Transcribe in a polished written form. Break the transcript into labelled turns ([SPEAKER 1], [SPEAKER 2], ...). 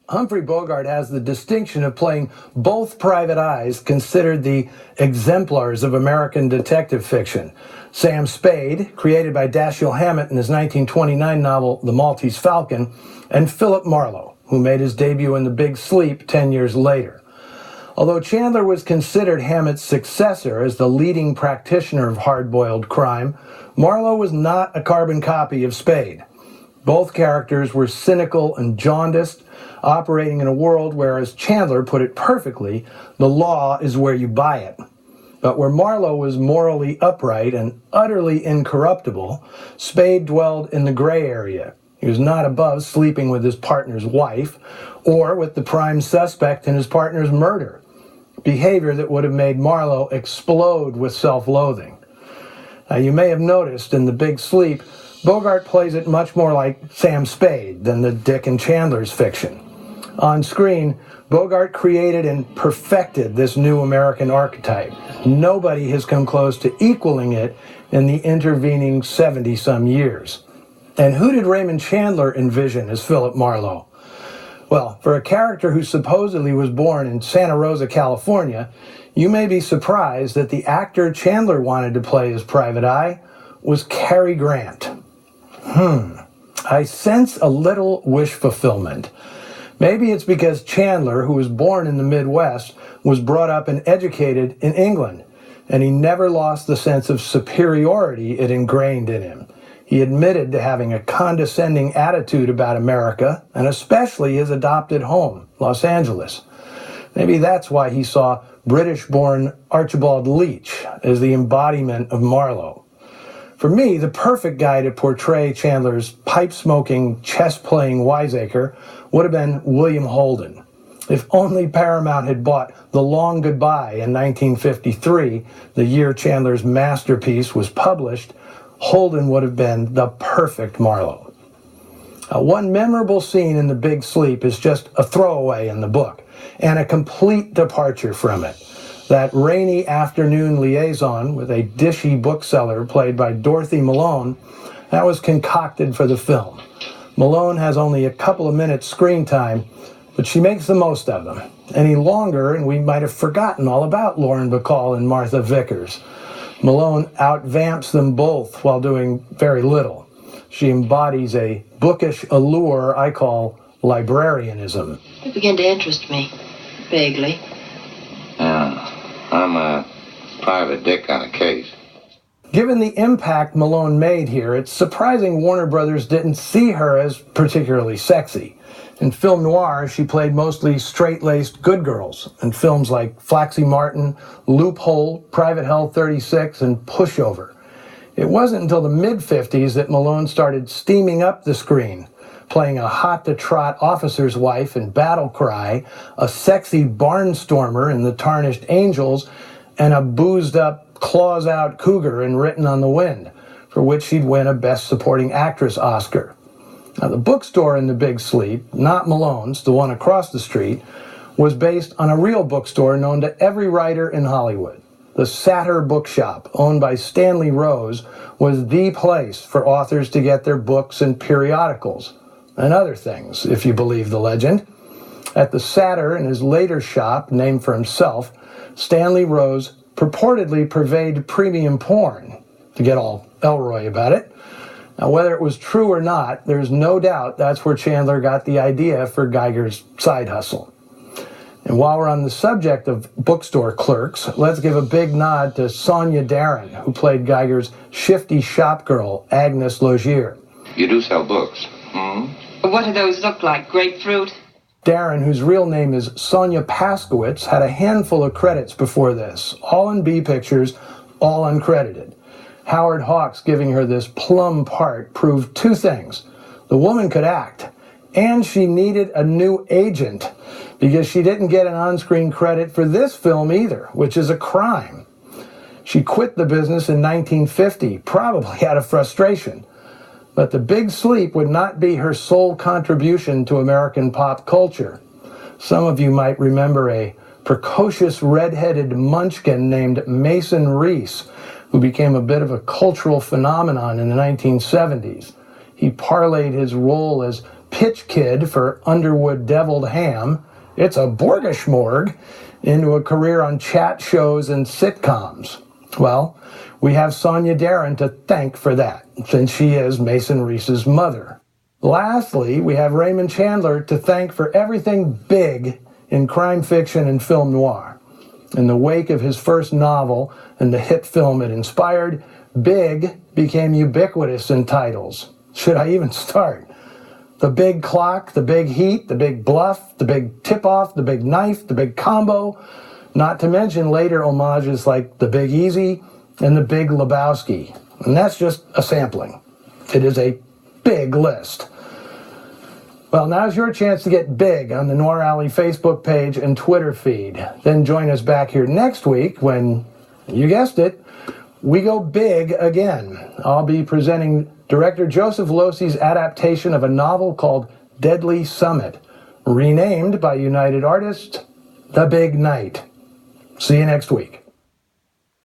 [SPEAKER 1] Humphrey Bogart has the distinction of playing both private eyes, considered the exemplars of American detective fiction. Sam Spade, created by Dashiell Hammett in his 1929 novel The Maltese Falcon, and Philip Marlowe, who made his debut in The Big Sleep 10 years later. Although Chandler was considered Hammett's successor as the leading practitioner of hard-boiled crime, Marlowe was not a carbon copy of Spade. Both characters were cynical and jaundiced, operating in a world where, as Chandler put it perfectly, the law is where you buy it. But where Marlowe was morally upright and utterly incorruptible, Spade dwelled in the gray area. He was not above sleeping with his partner's wife or with the prime suspect in his partner's murder, behavior that would have made Marlowe explode with self-loathing. Now, you may have noticed in The Big Sleep, Bogart plays it much more like Sam Spade than the Dick and Chandler's fiction. On screen, Bogart created and perfected this new American archetype. Nobody has come close to equaling it in the intervening 70-some years. And who did Raymond Chandler envision as Philip Marlowe? Well, for a character who supposedly was born in Santa Rosa, California, you may be surprised that the actor Chandler wanted to play as Private Eye was Cary Grant. I sense a little wish fulfillment. Maybe it's because Chandler, who was born in the Midwest, was brought up and educated in England, and he never lost the sense of superiority it ingrained in him. He admitted to having a condescending attitude about America, and especially his adopted home, Los Angeles. Maybe that's why he saw British-born Archibald Leach as the embodiment of Marlowe. For me, the perfect guy to portray Chandler's pipe-smoking, chess-playing wiseacre would have been William Holden. If only Paramount had bought The Long Goodbye in 1953, the year Chandler's masterpiece was published, Holden would have been the perfect Marlowe. One memorable scene in The Big Sleep is just a throwaway in the book, and a complete departure from it. That rainy afternoon liaison with a dishy bookseller played by Dorothy Malone, that was concocted for the film. Malone has only a couple of minutes screen time, but she makes the most of them. Any longer, and we might have forgotten all about Lauren Bacall and Martha Vickers. Malone outvamps them both while doing very little. She embodies a bookish allure I call librarianism.
[SPEAKER 2] You begin to interest me, vaguely.
[SPEAKER 3] I'm a private dick on a case.
[SPEAKER 1] Given the impact Malone made here, it's surprising Warner Brothers didn't see her as particularly sexy. In film noir, she played mostly straight-laced good girls in films like Flaxy Martin, Loophole, Private Hell 36, and Pushover. It wasn't until the mid-50s that Malone started steaming up the screen, playing a hot-to-trot officer's wife in Battle Cry, a sexy barnstormer in The Tarnished Angels, and a boozed-up, claws-out cougar in Written on the Wind, for which she'd win a Best Supporting Actress Oscar. Now, the bookstore in The Big Sleep, not Malone's, the one across the street, was based on a real bookstore known to every writer in Hollywood. The Satter Bookshop, owned by Stanley Rose, was the place for authors to get their books and periodicals, and other things, if you believe the legend. At the Satter, in his later shop, named for himself, Stanley Rose purportedly purveyed premium porn, to get all Elroy about it. Now, whether it was true or not, there's no doubt that's where Chandler got the idea for Geiger's side hustle. And while we're on the subject of bookstore clerks, let's give a big nod to Sonia Darren, who played Geiger's shifty shopgirl, Agnes Logier.
[SPEAKER 3] You do sell books,
[SPEAKER 2] What do those look like? Grapefruit?
[SPEAKER 1] Darren, whose real name is Sonia Paskowitz, had a handful of credits before this, all in B pictures, all uncredited. Howard Hawks giving her this plum part proved two things. The woman could act, and she needed a new agent, because she didn't get an on-screen credit for this film either, which is a crime. She quit the business in 1950, probably out of frustration. But The Big Sleep would not be her sole contribution to American pop culture. Some of you might remember a precocious red-headed munchkin named Mason Reese, who became a bit of a cultural phenomenon in the 1970s. He parlayed his role as Pitch Kid for Underwood Deviled Ham. It's a Borgashmorg into a career on chat shows and sitcoms. Well, we have Sonia Darren to thank for that, since she is Mason Reese's mother. Lastly, we have Raymond Chandler to thank for everything big in crime fiction and film noir. In the wake of his first novel and the hit film it inspired, big became ubiquitous in titles. Should I even start? The Big Clock, The Big Heat, The Big Bluff, The Big Tip-Off, The Big Knife, The Big Combo, not to mention later homages like The Big Easy and The Big Lebowski. And that's just a sampling. It is a big list. Well, now's your chance to get big on the Noir Alley Facebook page and Twitter feed. Then join us back here next week when, you guessed it, we go big again. I'll be presenting director Joseph Losey's adaptation of a novel called Deadly Summit, renamed by United Artists, The Big Night. See you next week.